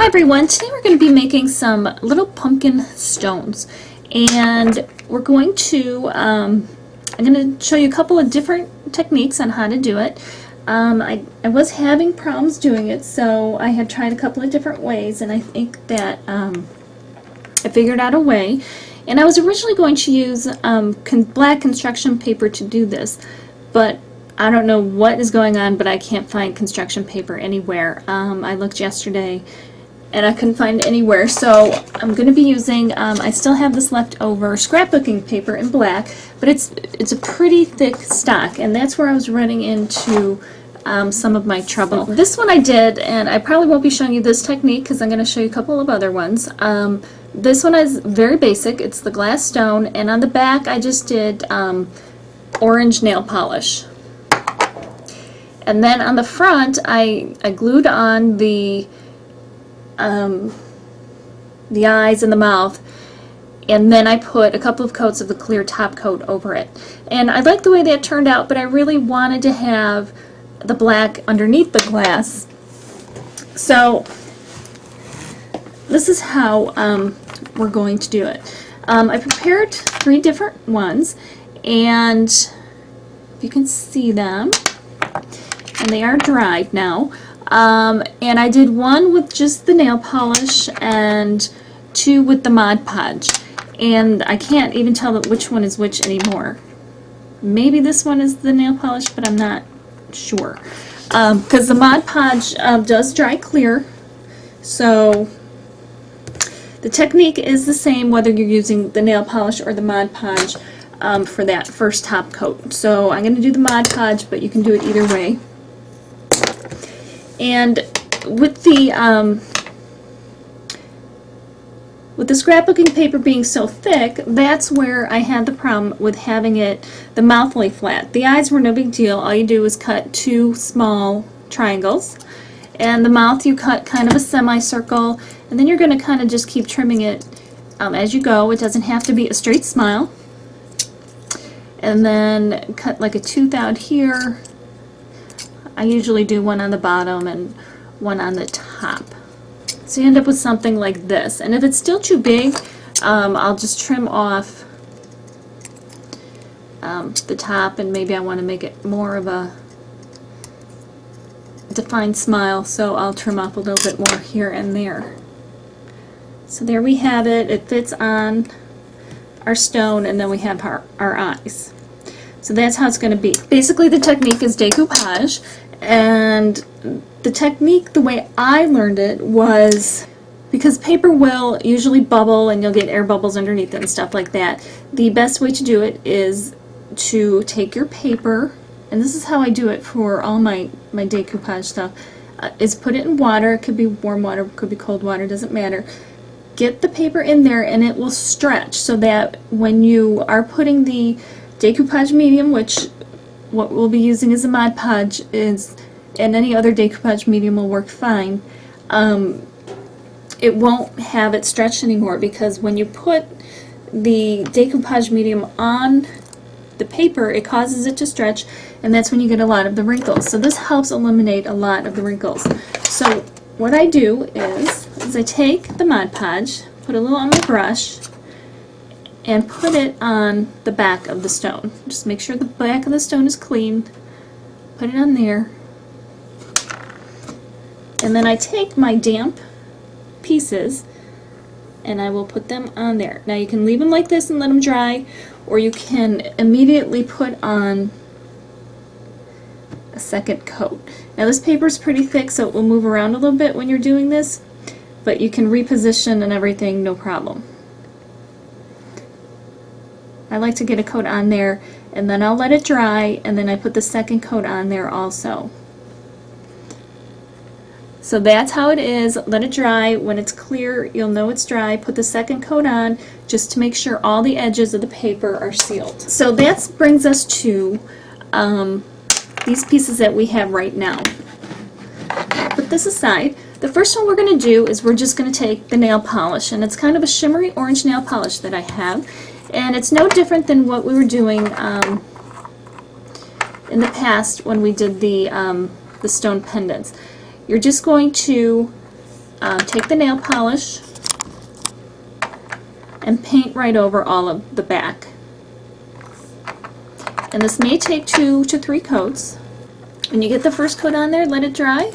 Hi everyone, today we're going to be making some little pumpkin stones, and we're going to, I'm going to show you a couple of different techniques on how to do it. I was having problems doing it, so I had tried a couple of different ways, and I think that I figured out a way. And I was originally going to use black construction paper to do this, but I don't know what is going on, but I can't find construction paper anywhere. I looked yesterday and I couldn't find it anywhere, so I'm going to be using, I still have this leftover scrapbooking paper in black, but it's a pretty thick stock, and that's where I was running into some of my trouble. This one I did, and I probably won't be showing you this technique because I'm going to show you a couple of other ones. This one is very basic. It's the glass stone, and on the back I just did orange nail polish. And then on the front I glued on the eyes and the mouth, and then I put a couple of coats of the clear top coat over it. And I like the way that turned out, but I really wanted to have the black underneath the glass. So this is how we're going to do it. I prepared 3 different ones, and you can see them, and they are dried now. And I did one with just the nail polish and 2 with the Mod Podge, and I can't even tell which one is which anymore. Maybe this one is the nail polish, but I'm not sure, because the Mod Podge does dry clear, so the technique is the same whether you're using the nail polish or the Mod Podge for that first top coat. So I'm going to do the Mod Podge, but you can do it either way. And with the scrapbooking paper being so thick, that's where I had the problem with having the mouth lay flat. The eyes were no big deal. All you do is cut 2 small triangles, and the mouth you cut kind of a semicircle, and then you're going to kind of just keep trimming it as you go. It doesn't have to be a straight smile. And then cut like a tooth out here. I usually do one on the bottom and one on the top. So you end up with something like this. And if it's still too big, I'll just trim off the top, and maybe I want to make it more of a defined smile, so I'll trim off a little bit more here and there. So there we have it. It fits on our stone, and then we have our eyes. So that's how it's going to be. Basically the technique is decoupage, and the technique, the way I learned it, was because paper will usually bubble and you'll get air bubbles underneath it and stuff like that. The best way to do it is to take your paper, and this is how I do it for all my decoupage stuff, is put it in water. It could be warm water, it could be cold water, doesn't matter. Get the paper in there and it will stretch, so that when you are putting the decoupage medium, which what we'll be using as a Mod Podge is, and any other decoupage medium will work fine, it won't have it stretch anymore, because when you put the decoupage medium on the paper, it causes it to stretch, and that's when you get a lot of the wrinkles. So this helps eliminate a lot of the wrinkles. So what I do is I take the Mod Podge, put a little on my brush, and put it on the back of the stone. Just make sure the back of the stone is clean. Put it on there. And then I take my damp pieces and I will put them on there. Now you can leave them like this and let them dry, or you can immediately put on a second coat. Now this paper is pretty thick, so it will move around a little bit when you're doing this, but you can reposition and everything, no problem. I like to get a coat on there, and then I'll let it dry, and then I put the second coat on there also. So that's how it is. Let it dry. When it's clear, you'll know it's dry. Put the second coat on just to make sure all the edges of the paper are sealed. So that brings us to these pieces that we have right now. Put this aside. The first one we're going to do is we're just going to take the nail polish, and it's kind of a shimmery orange nail polish that I have. And it's no different than what we were doing in the past when we did the stone pendants. You're just going to take the nail polish and paint right over all of the back. And this may take 2 to 3 coats. When you get the first coat on there, let it dry,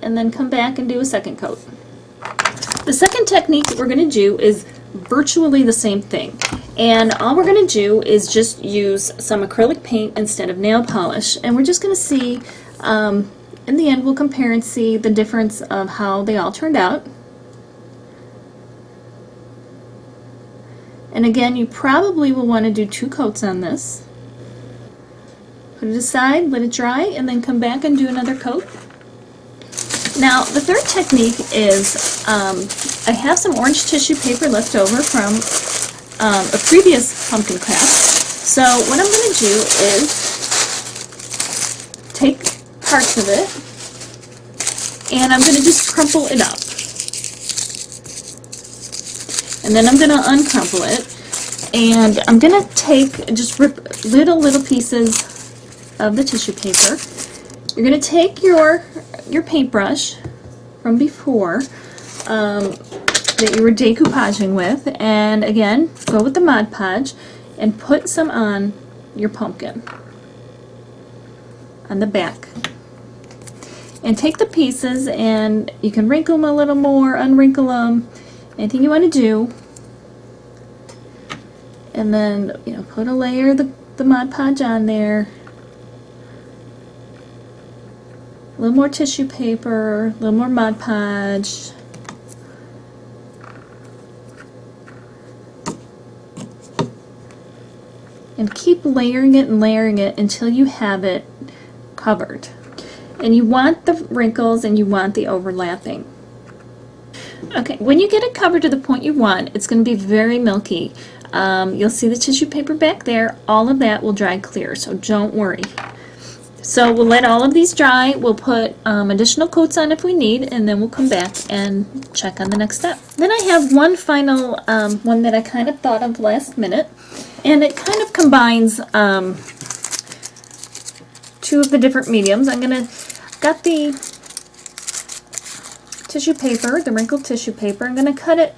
and then come back and do a second coat. The second technique that we're going to do is virtually the same thing. And all we're going to do is just use some acrylic paint instead of nail polish. And we're just going to see, in the end we'll compare and see the difference of how they all turned out. And again, you probably will want to do 2 coats on this. Put it aside, let it dry, and then come back and do another coat. Now, the third technique is, I have some orange tissue paper left over from a previous pumpkin craft. So what I'm going to do is take parts of it, and I'm going to just crumple it up. And then I'm going to uncrumple it, and I'm going to rip little pieces of the tissue paper. You're going to take your paintbrush from before that you were decoupaging with, and again, go with the Mod Podge and put some on your pumpkin on the back. And take the pieces, and you can wrinkle them a little more, unwrinkle them, anything you want to do. And then, put a layer of the Mod Podge on there. A little more tissue paper, a little more Mod Podge. And keep layering it and layering it until you have it covered. And you want the wrinkles and you want the overlapping. Okay, when you get it covered to the point you want, it's going to be very milky. You'll see the tissue paper back there. All of that will dry clear, so don't worry. So we'll let all of these dry. We'll put additional coats on if we need, and then we'll come back and check on the next step. Then I have one final one that I kind of thought of last minute, and it kind of combines 2 of the different mediums. Got the tissue paper, the wrinkled tissue paper. I'm going to cut it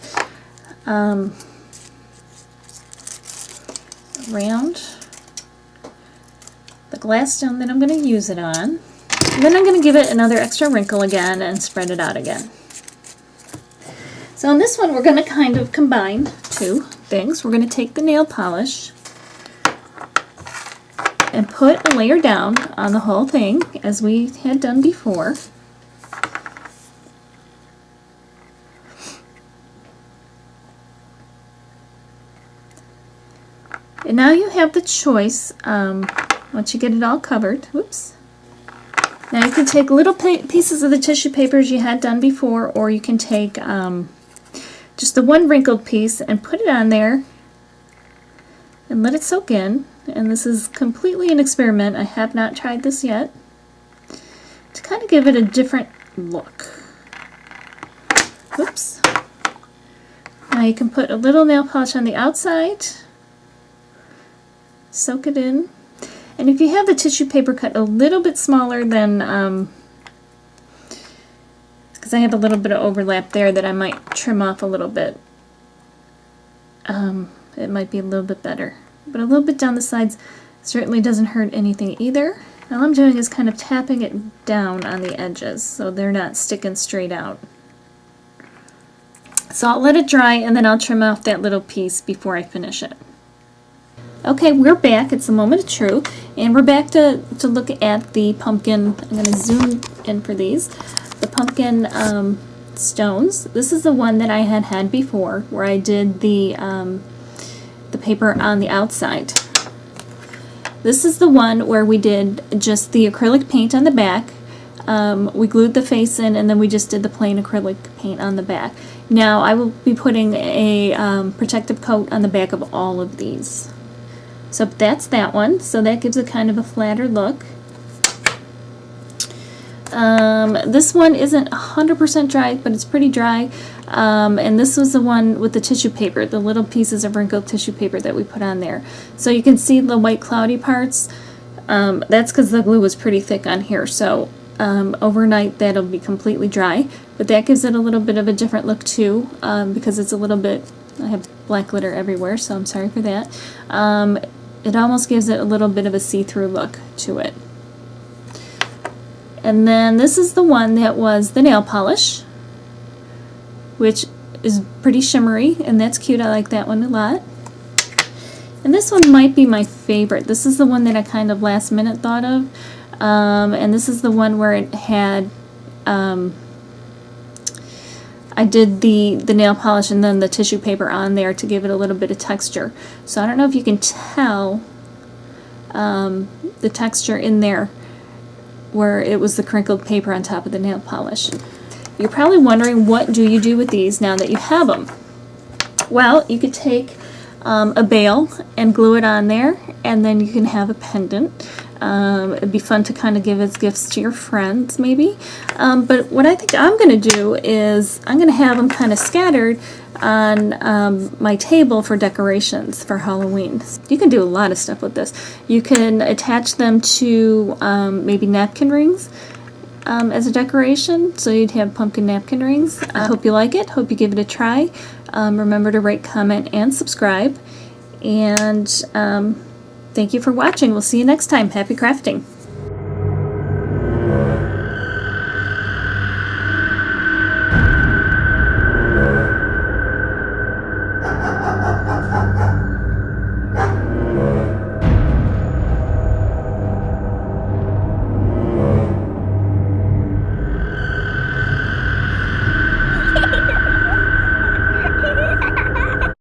around the glass stone that I'm going to use it on. And then I'm going to give it another extra wrinkle again and spread it out again. So on this one, we're going to kind of combine 2 things. We're going to take the nail polish and put a layer down on the whole thing, as we had done before. And now you have the choice, once you get it all covered, whoops. Now you can take little pieces of the tissue papers you had done before, or you can take just the one wrinkled piece and put it on there and let it soak in. And this is completely an experiment. I have not tried this yet. To kind of give it a different look. Oops. Now you can put a little nail polish on the outside. Soak it in. And if you have the tissue paper cut a little bit smaller than, because I have a little bit of overlap there that I might trim off a little bit, it might be a little bit better. But a little bit down the sides certainly doesn't hurt anything either. All I'm doing is kind of tapping it down on the edges so they're not sticking straight out. So I'll let it dry, and then I'll trim off that little piece before I finish it. Okay, we're back. It's the moment of truth, and we're back to look at the pumpkin. I'm going to zoom in for these. The pumpkin stones. This is the one that I had before, where I did the paper on the outside. This is the one where we did just the acrylic paint on the back. We glued the face in, and then we just did the plain acrylic paint on the back. Now I will be putting a protective coat on the back of all of these. So that's that one. So that gives it kind of a flatter look. This one isn't 100% dry, but it's pretty dry. And this was the one with the tissue paper, the little pieces of wrinkled tissue paper that we put on there. So you can see the white cloudy parts. That's because the glue was pretty thick on here. So overnight that'll be completely dry, but that gives it a little bit of a different look too, because it's a little bit, I have black glitter everywhere, so I'm sorry for that. It almost gives it a little bit of a see-through look to it. And then this is the one that was the nail polish, which is pretty shimmery, and that's cute. I like that one a lot. And this one might be my favorite. This is the one that I kind of last minute thought of. And this is the one where it had, I did the nail polish and then the tissue paper on there to give it a little bit of texture. So I don't know if you can tell the texture in there where it was the crinkled paper on top of the nail polish. You're probably wondering, what do you do with these now that you have them? Well, you could take a bail and glue it on there, and then you can have a pendant. It'd be fun to kind of give as gifts to your friends, maybe. But what I think I'm going to do is I'm going to have them kind of scattered on my table for decorations for Halloween. You can do a lot of stuff with this. You can attach them to maybe napkin rings as a decoration, so you'd have pumpkin napkin rings. I hope you like it. Hope you give it a try. Remember to rate, comment, and subscribe. And thank you for watching. We'll see you next time. Happy crafting!